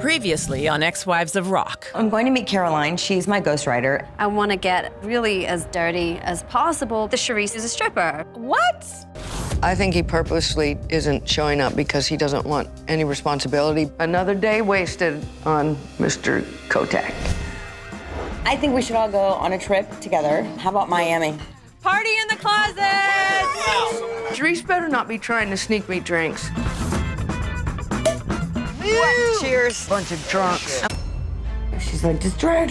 Previously on Ex-Wives of Rock. I'm going to meet Caroline. She's my ghostwriter. I want to get really as dirty as possible. The Charisse is a stripper. What? I think he purposely isn't showing up because he doesn't want any responsibility. Another day wasted on Mr. Kotek. I think we should all go on a trip together. How about Miami? Party in the closet! Charisse better not be trying to sneak me drinks. Cheers. Bunch of drunks. She's like, just drink.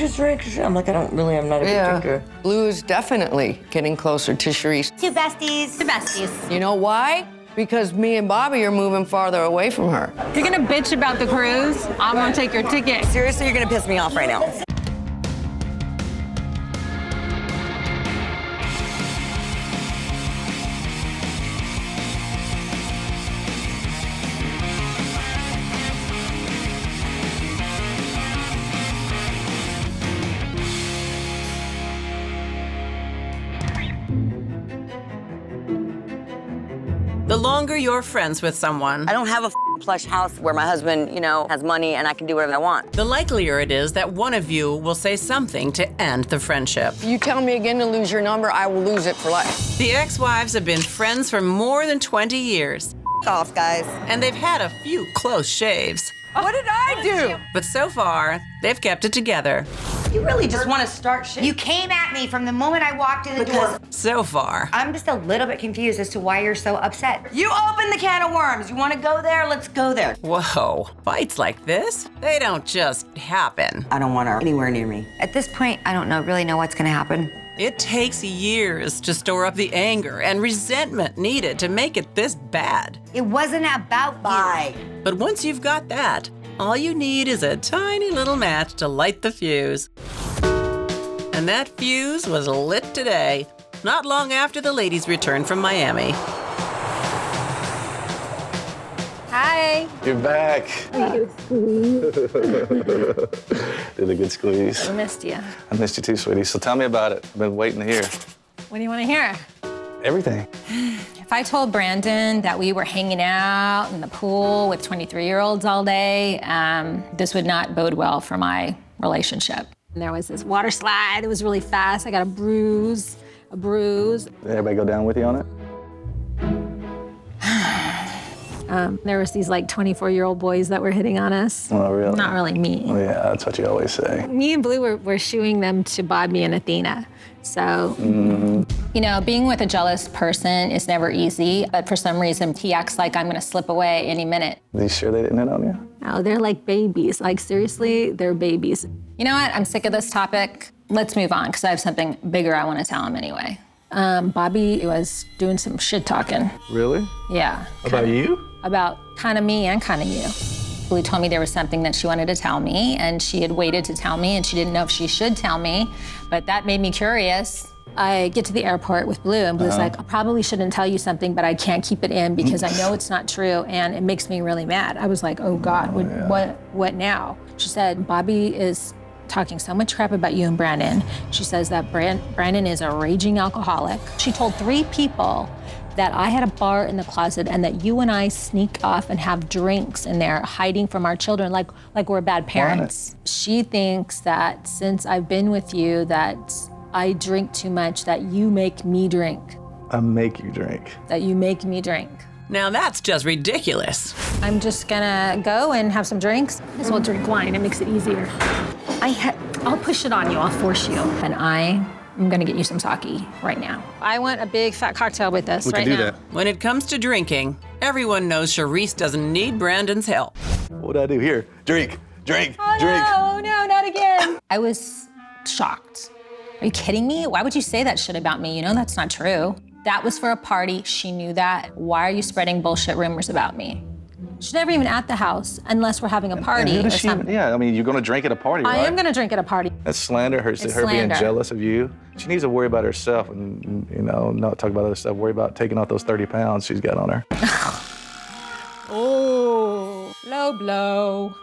I'm like, I'm not a good drinker. Blue is definitely getting closer to Charisse. Two besties. Two besties. You know why? Because me and Bobby are moving farther away from her. If you're gonna bitch about the cruise, I'm gonna take your ticket. Seriously, you're gonna piss me off right now. The longer you're friends with someone, I don't have a plush house where my husband, has money and I can do whatever I want. the likelier it is that one of you will say something to end the friendship. If you tell me again to lose your number, I will lose it for life. The ex-wives have been friends for more than 20 years, Off, guys. and they've had a few close shaves. What did I do? But so far, they've kept it together. You really just want to start shit. You came at me from the moment I walked in the door. So far. I'm just a little bit confused as to why you're so upset. You opened the can of worms. You want to go there? Let's go there. Whoa, fights like this, they don't just happen. I don't want her anywhere near me. At this point, I don't really know what's gonna happen. It takes years to store up the anger and resentment needed to make it this bad. It wasn't about Bye. But once you've got that, all you need is a tiny little match to light the fuse. And that fuse was lit today, not long after the ladies returned from Miami. Hi. You're back. Did a good squeeze. I missed you. I missed you too, sweetie. So tell me about it. I've been waiting to hear. What do you want to hear? Everything. If I told Brandon that we were hanging out in the pool with 23-year-olds all day, this would not bode well for my relationship. There was this water slide. It was really fast. I got a bruise. Did everybody go down with you on it? There was these like 24-year-old boys that were hitting on us. Oh, really? Not really me. Oh, yeah, that's what you always say. Me and Blue were shooing them to Bobby and Athena. So, being with a jealous person is never easy, but for some reason, he acts like I'm gonna slip away any minute. Are you sure they didn't hit on you? Oh, they're like babies. Like, seriously, they're babies. You know what? I'm sick of this topic. Let's move on, because I have something bigger I want to tell him anyway. Bobby was doing some shit talking. Really? Yeah. About you? About kind of me and kind of you. Blue told me there was something that she wanted to tell me, and she had waited to tell me, and she didn't know if she should tell me, but that made me curious. I get to the airport with Blue, and Blue's like, I probably shouldn't tell you something, but I can't keep it in because I know it's not true, and it makes me really mad. I was like, oh God, what now? She said, Bobby is talking so much crap about you and Brandon. She says that Brandon is a raging alcoholic. She told 3 people that I had a bar in the closet and that you and I sneak off and have drinks in there, hiding from our children like we're bad parents. She thinks that since I've been with you, that I drink too much, that you make me drink. I make you drink. That you make me drink. Now that's just ridiculous. I'm just gonna go and have some drinks. I just will drink wine, it makes it easier. I'll push it on you, I'll force you. And I'm gonna get you some sake right now. I want a big fat cocktail with us right now. We can do that. When it comes to drinking, everyone knows Charisse doesn't need Brandon's help. What do I do? Here, drink. Oh no, not again. I was shocked. Are you kidding me? Why would you say that shit about me? You know that's not true. That was for a party, she knew that. Why are you spreading bullshit rumors about me? She's never even at the house unless we're having a party or something. Yeah, I mean, you're gonna drink at a party, right? I am gonna drink at a party. That's slander, her being slander. jealous of you. She needs to worry about herself and, not talk about other stuff. Worry about taking off those 30 pounds she's got on her. Oh, low blow.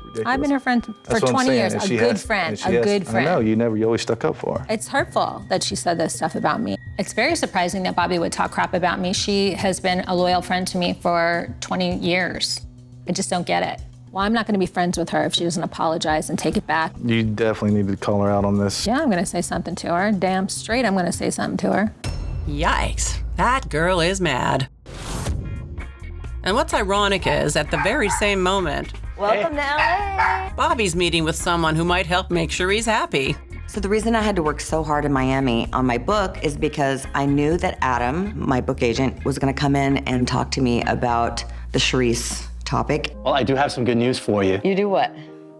Ridiculous. I've been her friend for That's what I'm 20 saying. years. And A she good has- friend, and she a has- good friend. I know, you always stuck up for her. It's hurtful that she said this stuff about me. It's very surprising that Bobby would talk crap about me. She has been a loyal friend to me for 20 years. I just don't get it. Well, I'm not going to be friends with her if she doesn't apologize and take it back. You definitely need to call her out on this. Yeah, I'm going to say something to her. Damn straight, I'm going to say something to her. Yikes, that girl is mad. And what's ironic is, at the very same moment, Welcome to LA. Bobby's meeting with someone who might help make Cherise happy. So the reason I had to work so hard in Miami on my book is because I knew that Adam, my book agent, was gonna come in and talk to me about the Cherise topic. Well, I do have some good news for you. You do what?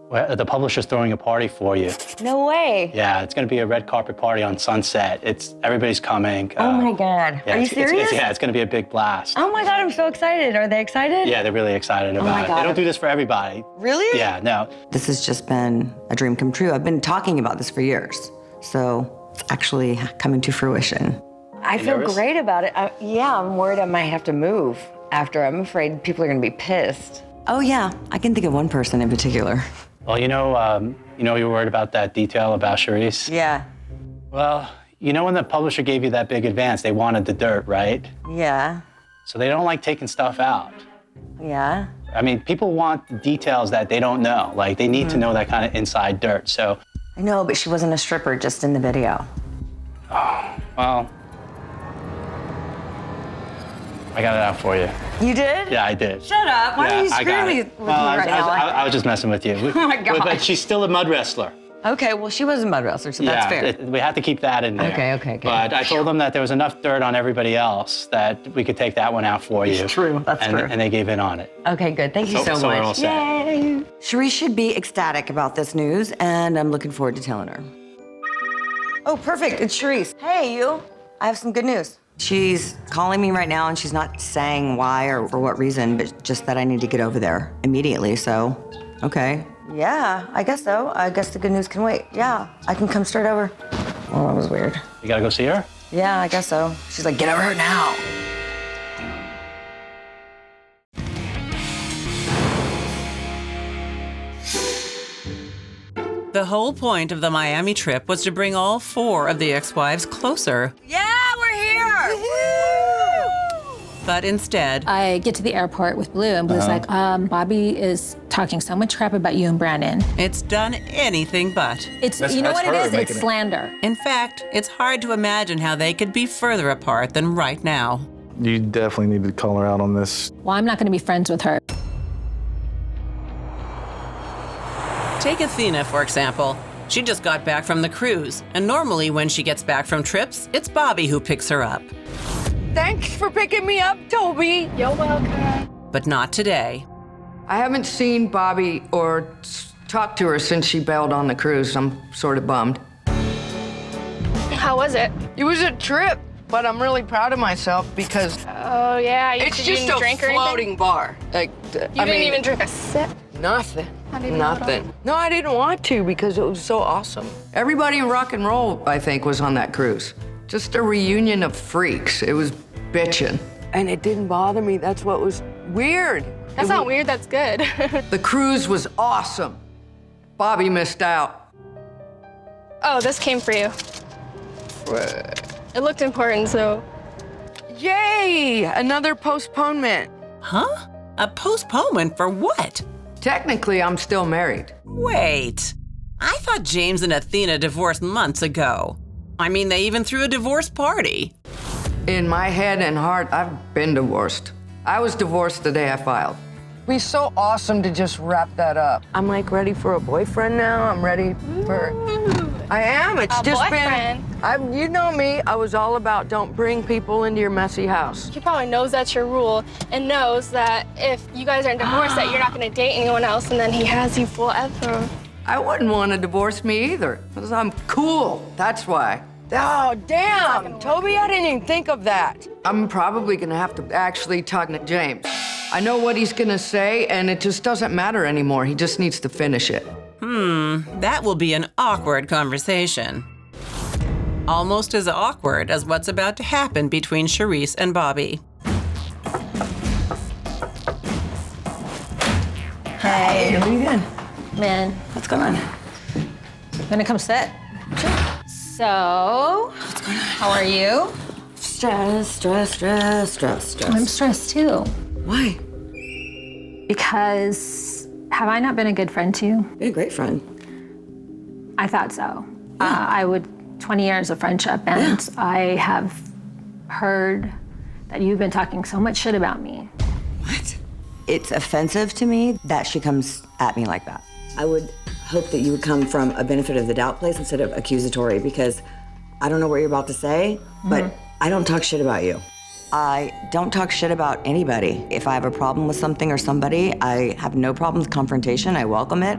Well, the publisher's throwing a party for you. No way. Yeah, it's going to be a red carpet party on Sunset. Everybody's coming. Oh my God. Yeah, Are you serious? It's going to be a big blast. Oh my God, I'm so excited. Are they excited? Yeah, they're really excited my about it. God. They don't do this for everybody. Really? Yeah, no. This has just been a dream come true. I've been talking about this for years. So it's actually coming to fruition. I feel nervous? great about it. Yeah, I'm worried I might have to move after. I'm afraid people are gonna be pissed. Oh yeah, I can think of one person in particular. Well, you know you were worried about that detail about Cherise? Yeah, Well, you know when the publisher gave you that big advance, they wanted the dirt, right? yeah, So they don't like taking stuff out. yeah. I mean, people want details that they don't know. Like, they need to know that kind of inside dirt. So, I know, but she wasn't a stripper just in the video. well, I got it out for you. You did? Yeah, I did. Shut up. Why are you I got screwing me it. with Well, me right now? I was just messing with you. Oh my God. But she's still a mud wrestler. Okay, well, she was a mud wrestler, so that's fair. We have to keep that in there. Okay. But I told them that there was enough dirt on everybody else that we could take that one out for you. It's true, that's true. And they gave in on it. Okay, good. Thank you so much. So we're all set. Yay! Cherise should be ecstatic about this news, and I'm looking forward to telling her. Oh, perfect. It's Cherise. Hey, you. I have some good news. She's calling me right now, and she's not saying why or for what reason, but just that I need to get over there immediately, so, okay. Yeah, I guess so. I guess the good news can wait. Yeah, I can come straight over. Oh, that was weird. You gotta go see her? Yeah, I guess so. She's like, get over her now. The whole point of the Miami trip was to bring all 4 of the ex-wives closer. Yeah, we're here! But instead, I get to the airport with Blue, and Blue's like, Bobby is talking so much crap about you and Brandon. it's done anything but. It's, That's- you know that's what it her is? making It's it. slander. In fact, it's hard to imagine how they could be further apart than right now. You definitely need to call her out on this. Well, I'm not going to be friends with her. Take Athena, for example. She just got back from the cruise, and normally when she gets back from trips, it's Bobby who picks her up. Thanks for picking me up, Toby. You're welcome. But not today. I haven't seen Bobby or talked to her since she bailed on the cruise. I'm sort of bummed. How was it? It was a trip, but I'm really proud of myself because Oh yeah, you it's you just didn't a drink or anything? floating bar. Like, You didn't even drink a sip. Nothing. How did you know Nothing. No, I didn't want to because it was so awesome. Everybody in rock and roll, I think, was on that cruise. Just a reunion of freaks. It was bitchin'. And it didn't bother me. That's what was weird. That's not weird, that's good. The cruise was awesome. Bobby missed out. Oh, this came for you. It looked important, so. Yay! Another postponement. Huh? A postponement for what? Technically, I'm still married. Wait. I thought James and Athena divorced months ago. I mean, they even threw a divorce party. In my head and heart, I've been divorced. I was divorced the day I filed. It'd be so awesome to just wrap that up. I'm like ready for a boyfriend now. I'm ready for. I am. It's A just boyfriend? been. You know me. I was all about don't bring people into your messy house. He probably knows that's your rule and knows that if you guys aren't divorced, that you're not gonna date anyone else, and then he has you forever. I wouldn't want to divorce me either, because I'm cool. That's why. Oh, damn, Toby, I didn't even think of that. I'm probably gonna have to actually talk to James. I know what he's gonna say, and it just doesn't matter anymore. He just needs to finish it. That will be an awkward conversation. Almost as awkward as what's about to happen between Cherise and Bobby. Hey, what are you doing? Man, What's going on? gonna come sit. So, how are you? Stress. I'm stressed too. Why? Because Have I not been a good friend to you? You're a great friend. I thought so. I would 20 years of friendship, and I have heard that you've been talking so much shit about me. What? It's offensive to me that she comes at me like that. I would hope that you would come from a benefit of the doubt place instead of accusatory, because I don't know what you're about to say, but I don't talk shit about you. I don't talk shit about anybody. If I have a problem with something or somebody, I have no problem with confrontation. I welcome it.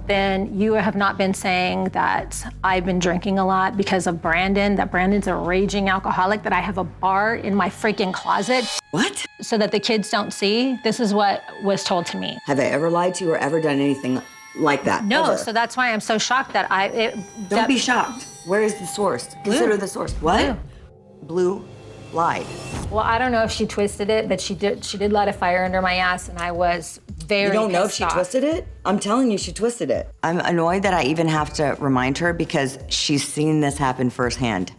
Then you have not been saying that I've been drinking a lot because of Brandon, that Brandon's a raging alcoholic, that I have a bar in my freaking closet. What? So that the kids don't see. This is what was told to me. Have I ever lied to you or ever done anything like that? No, Ever? so that's why I'm so shocked that Don't be shocked. Where is the source? Consider the source. What? Blue lied. Well, I don't know if she twisted it, but she did light a fire under my ass, and I was very You don't know if pissed she off. twisted it? I'm telling you, she twisted it. I'm annoyed that I even have to remind her because she's seen this happen firsthand.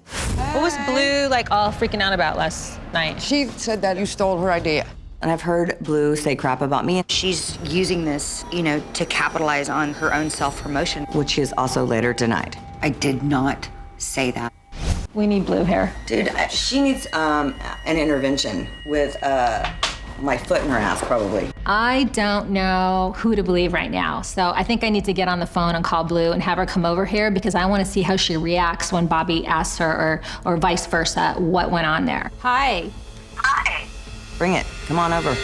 What was Blue like all freaking out about last night? She said that you stole her idea. And I've heard Blue say crap about me, She's using this, to capitalize on her own self-promotion. which she has also later denied. I did not say that. We need Blue here. Dude, she needs an intervention with my foot in her ass, probably. I don't know who to believe right now, so I think I need to get on the phone and call Blue and have her come over here because I want to see how she reacts when Bobby asks her, or vice versa, what went on there. Hi. Hi. Bring it. Come on over.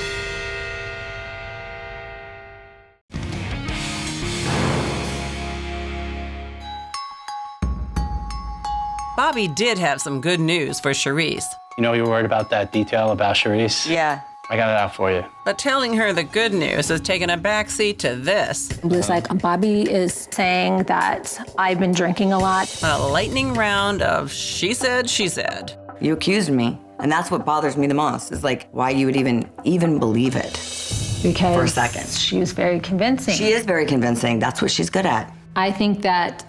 Bobby did have some good news for Charisse, You know, you were worried about that detail about Charisse? Yeah. I got it out for you. but telling her the good news has taken a backseat to this. Blue's like, Bobby is saying that I've been drinking a lot. A lightning round of she said, she said. You accused me. And that's what bothers me the most, is like why you would even believe it. Because For a second. she was very convincing. She is very convincing. That's what she's good at. I think that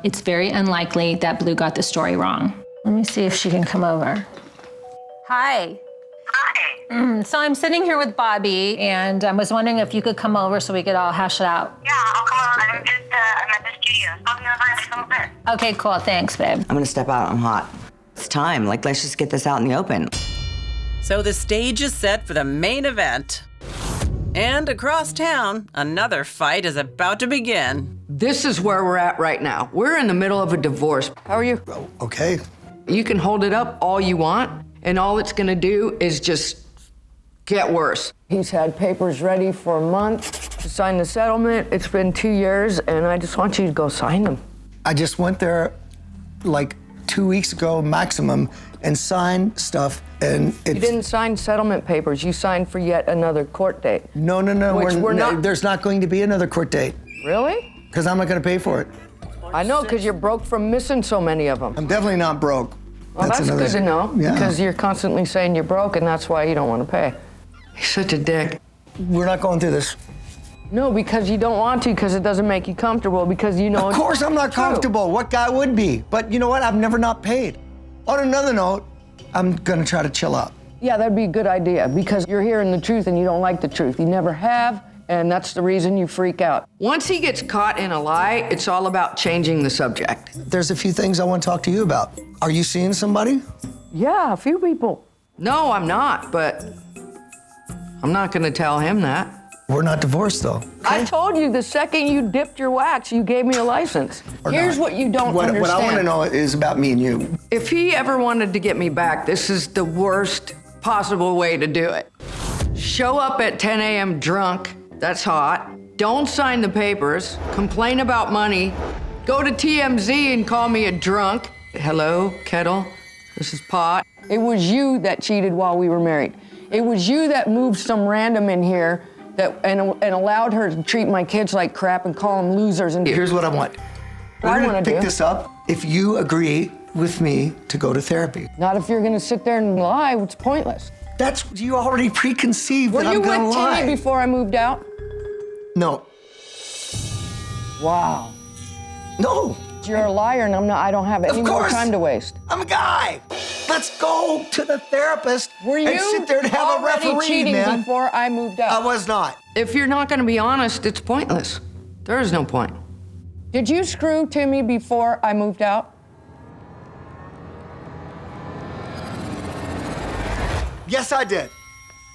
it's very unlikely that Blue got the story wrong. Let me see if she can come over. Hi. Hi. So I'm sitting here with Bobby, and I was wondering if you could come over so we could all hash it out. Yeah, I'll come on. I'm at the studio. I'll be online in a little bit. Okay, cool. Thanks, babe. I'm gonna step out. I'm hot. It's time. Like, let's just get this out in the open. So the stage is set for the main event. And across town, another fight is about to begin. This is where we're at right now. We're in the middle of a divorce. How are you? Okay. You can hold it up all you want, and all it's gonna do is just get worse. He's had papers ready for a month to sign the settlement. It's been 2 years, and I just want you to go sign them. I just went there like 2 weeks ago maximum and signed stuff, and it's... You didn't sign settlement papers. You signed for yet another court date. No. Which we're not- There's not going to be another court date Really? because I'm not going to pay for it. I know, because you're broke from missing so many of them. I'm definitely not broke. Well, that's another- good to know, Yeah. because you're constantly saying you're broke, and that's why you don't want to pay. He's such a dick. We're not going through this. No, because you don't want to, because it doesn't make you comfortable, because you know Of course I'm not True. comfortable. What guy would be? But you know what? I've never not paid. On another note, I'm going to try to chill out. Yeah, that'd be a good idea, because you're hearing the truth and you don't like the truth. You never have, and that's the reason you freak out. Once he gets caught in a lie, it's all about changing the subject. There's a few things I want to talk to you about. Are you seeing somebody? Yeah, a few people. No, I'm not, but I'm not gonna tell him that. We're not divorced, though. I told you the second you dipped your wax, you gave me a license. Or Here's not. what you don't What understand. I want to know is about me and you. If he ever wanted to get me back, this is the worst possible way to do it. Show up at 10 a.m. drunk, that's hot. Don't sign the papers, complain about money, go to TMZ and call me a drunk. Hello, Kettle, this is Pot. It was you that cheated while we were married. It was you that moved some random in here and allowed her to treat my kids like crap and call them losers. And Here's what I want. We're I going wanna to pick do. this up if you agree with me to go to therapy. Not if you're gonna sit there and lie, it's pointless. That's, you already preconceived Were that you I'm going with to lie. Timmy before I moved out? No. Wow. No. You're a liar, and I don't have any more course. time to waste. I'm a guy. Let's go to the therapist Were you and sit there and have a already referee, cheating man. before I moved out? I was not. If you're not going to be honest, it's pointless. There is no point. Did you screw Timmy before I moved out? Yes, I did.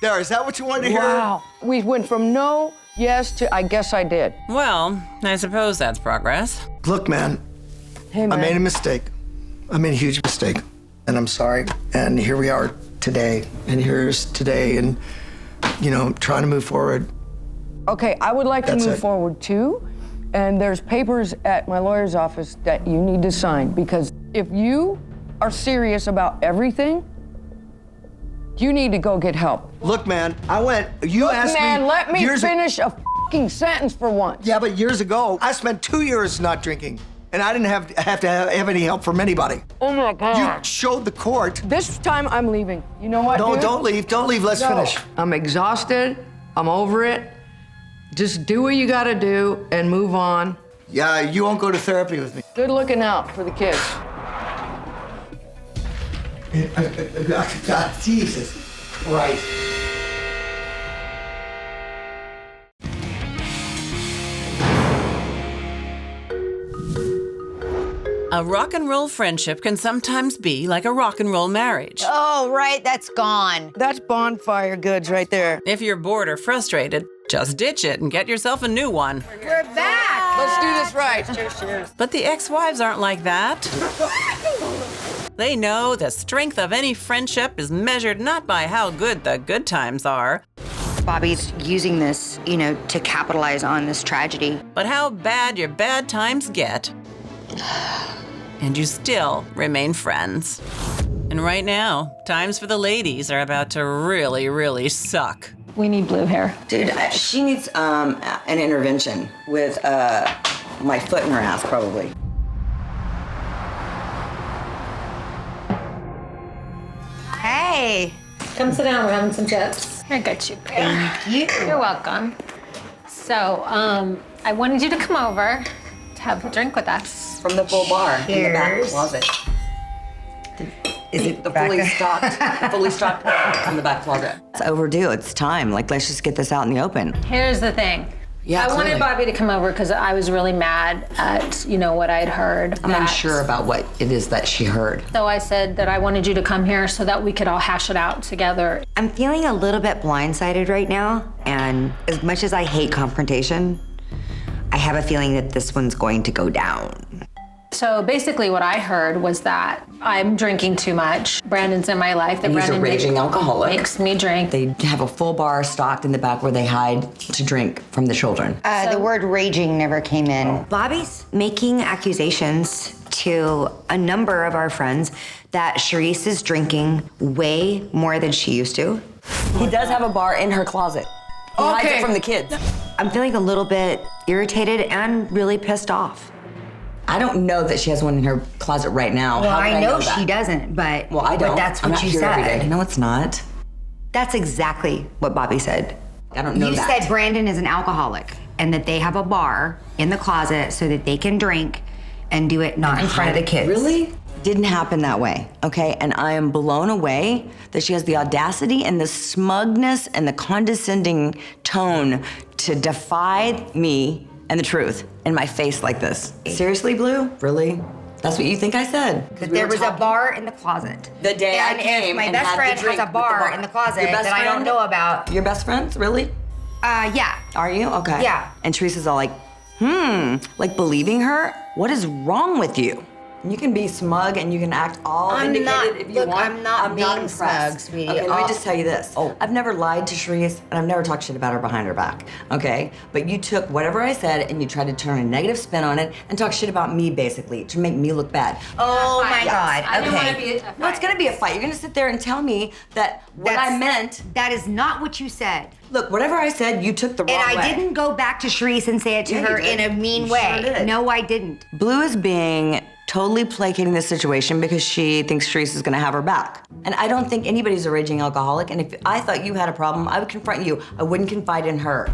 There, is that what you wanted to hear? Wow. We went from no, yes to I guess I did. Well, I suppose that's progress. Look, man, Hey, man. I made a mistake. I made a huge mistake, and I'm sorry. And here we are today, and here's today, and, you know, trying to move forward. Okay, I would like to That's move it. forward too. And there's papers at my lawyer's office that you need to sign because if you are serious about everything, you need to go get help. Look, man, you Look, asked man, me. let me years finish a fucking sentence for once. Yeah, but years ago, I spent 2 years not drinking, and I didn't have to have any help from anybody. Oh my God. You showed the court. This time I'm leaving. You know what, dude? Don't leave. Let's No. finish. I'm exhausted. I'm over it. Just do what you gotta do and move on. Yeah, you won't go to therapy with me. Good looking out for the kids. God, Jesus Christ. A rock and roll friendship can sometimes be like a rock and roll marriage. Oh, right, that's gone. That's bonfire goods right there. If you're bored or frustrated, just ditch it and get yourself a new one. We're back. Let's do this right. But the ex-wives aren't like that. They know the strength of any friendship is measured not by how good the good times are, Bobby's using this, to capitalize on this tragedy. but how bad your bad times get. And you still remain friends. And right now, times for the ladies are about to really, really suck. We need Blue here. Dude, she needs an intervention with my foot in her ass, probably. Hey. Come sit down, we're having some chips. I got you. Thank you. You're welcome. So, I wanted you to come over to have a drink with us. From the full bar in the back Cheers. closet. Is it the fully stocked from the back closet? It's overdue. It's time. Like, let's just get this out in the open. Here's the thing. Yeah, I wanted clearly. Bobby to come over because I was really mad at, what I'd heard. I'm that- unsure about what it is that she heard. So I said that I wanted you to come here so that we could all hash it out together. I'm feeling a little bit blindsided right now, and as much as I hate confrontation, I have a feeling that this one's going to go down. So basically what I heard was that I'm drinking too much. Brandon's in my life. That And he's a Brandon raging alcoholic. makes me drink. They have a full bar stocked in the back where they hide to drink from the children. The word raging never came in. Bobby's making accusations to a number of our friends that Charisse is drinking way more than she used to. He does have a bar in her closet. He hides Okay. it from the kids. I'm feeling a little bit irritated and really pissed off. I don't know that she has one in her closet right now. Well, How would I know that? she doesn't, but Well, I don't. But that's I'm what not you here every day. said. No, it's not. That's exactly what Bobby said. I don't know You that. said Brandon is an alcoholic and that they have a bar in the closet so that they can drink and do it not in front of the kids. Really? Didn't happen that way, okay? And I am blown away that she has the audacity and the smugness and the condescending tone to defy me and the truth in my face like this. Seriously, Blue? Really? That's what you think I said? That there was a bar in the closet. The day and I came if my and best had the friend drink has a with the bar in the closet Your best that I don't friend? know about. Your best friends? Really? Yeah. Are you? Okay. Yeah. And Teresa's all like, like believing her? What is wrong with you? You can be smug and you can act all I'm indicated not- if you look, want. I'm not being impressed. smug, sweetie. Okay, let me I'll- just tell you this. I've never lied to Charisse and I've never talked shit about her behind her back, okay? But you took whatever I said and you tried to turn a negative spin on it and talk shit about me basically to make me look bad. Oh my God. I didn't want to Okay. be a fight. No, it's gonna be a fight. You're gonna sit there and tell me that what I meant. That is not what you said. Look, whatever I said, you took the wrong And way. I didn't go back to Charisse and say it to Yeah, her you did. in a mean You way. sure did. No, I didn't. Blue is being totally placating the situation because she thinks Charisse is gonna have her back. And I don't think anybody's a raging alcoholic, and if I thought you had a problem, I would confront you. I wouldn't confide in her.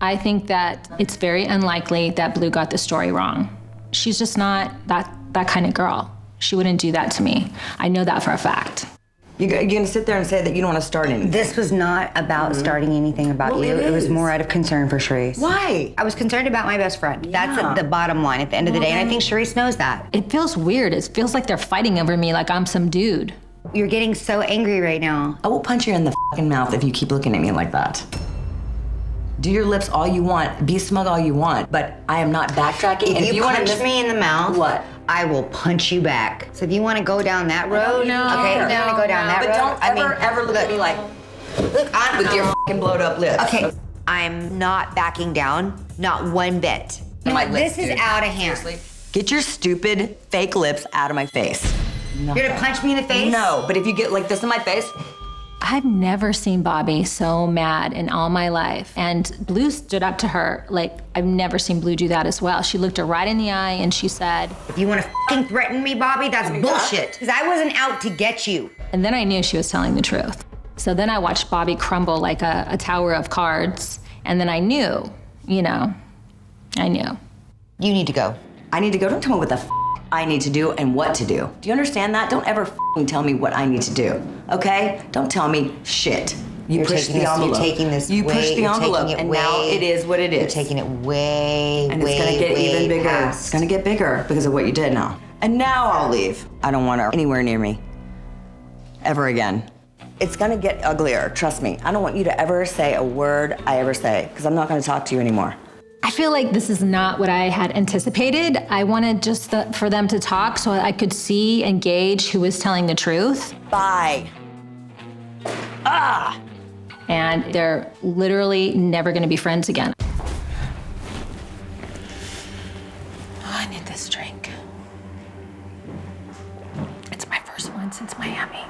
I think that it's very unlikely that Blue got the story wrong. She's just not that kind of girl. She wouldn't do that to me. I know that for a fact. You're gonna sit there and say that you don't want to start anything. This was not about starting anything about Well, you. it It was is. more out of concern for Charisse. Why? I was concerned about my best friend. That's the bottom line at the end of the day, and I think Charisse knows that. It feels weird. It feels like they're fighting over me like I'm some dude. You're getting so angry right now. I will punch you in the fucking mouth if you keep looking at me like that. Do your lips all you want, be smug all you want, but I am not backtracking. If you wanna punch me in the mouth, what? I will punch you back. So if you want to go down that road, No, okay, if you want to go down that but road, don't ever look at me like, look, with your fucking blowed up lips. Okay, I'm not backing down, not one bit. My This lips, is dude. out of hand. Get your stupid fake lips out of my face. You're gonna punch me in the face? No, but if you get like this in my face, I've never seen Bobby so mad in all my life. And Blue stood up to her like I've never seen Blue do that as well. She looked her right in the eye and she said, If you want to fucking threaten me, Bobby, that's bullshit. Because I wasn't out to get you. and then I knew she was telling the truth. So then I watched Bobby crumble like a tower of cards. And then I knew, I knew. You need to go. I need to go. Don't tell me what the I need to do and what to do. Do you understand that? Don't ever tell me what I need to do, okay? Don't tell me shit. You push the envelope. You're taking this You way, push the you're envelope, taking it and way, now it is what it is. You're taking it way, and way, it's gonna get way even bigger. past. It's gonna get bigger because of what you did now. And now I'll leave. I don't want her anywhere near me. Ever again. It's gonna get uglier, trust me. I don't want you to ever say a word I ever say, because I'm not gonna talk to you anymore. I feel like this is not what I had anticipated. I wanted just for them to talk so I could see and gauge who was telling the truth. Bye. Ah! And they're literally never gonna be friends again. I need this drink. It's my first one since Miami.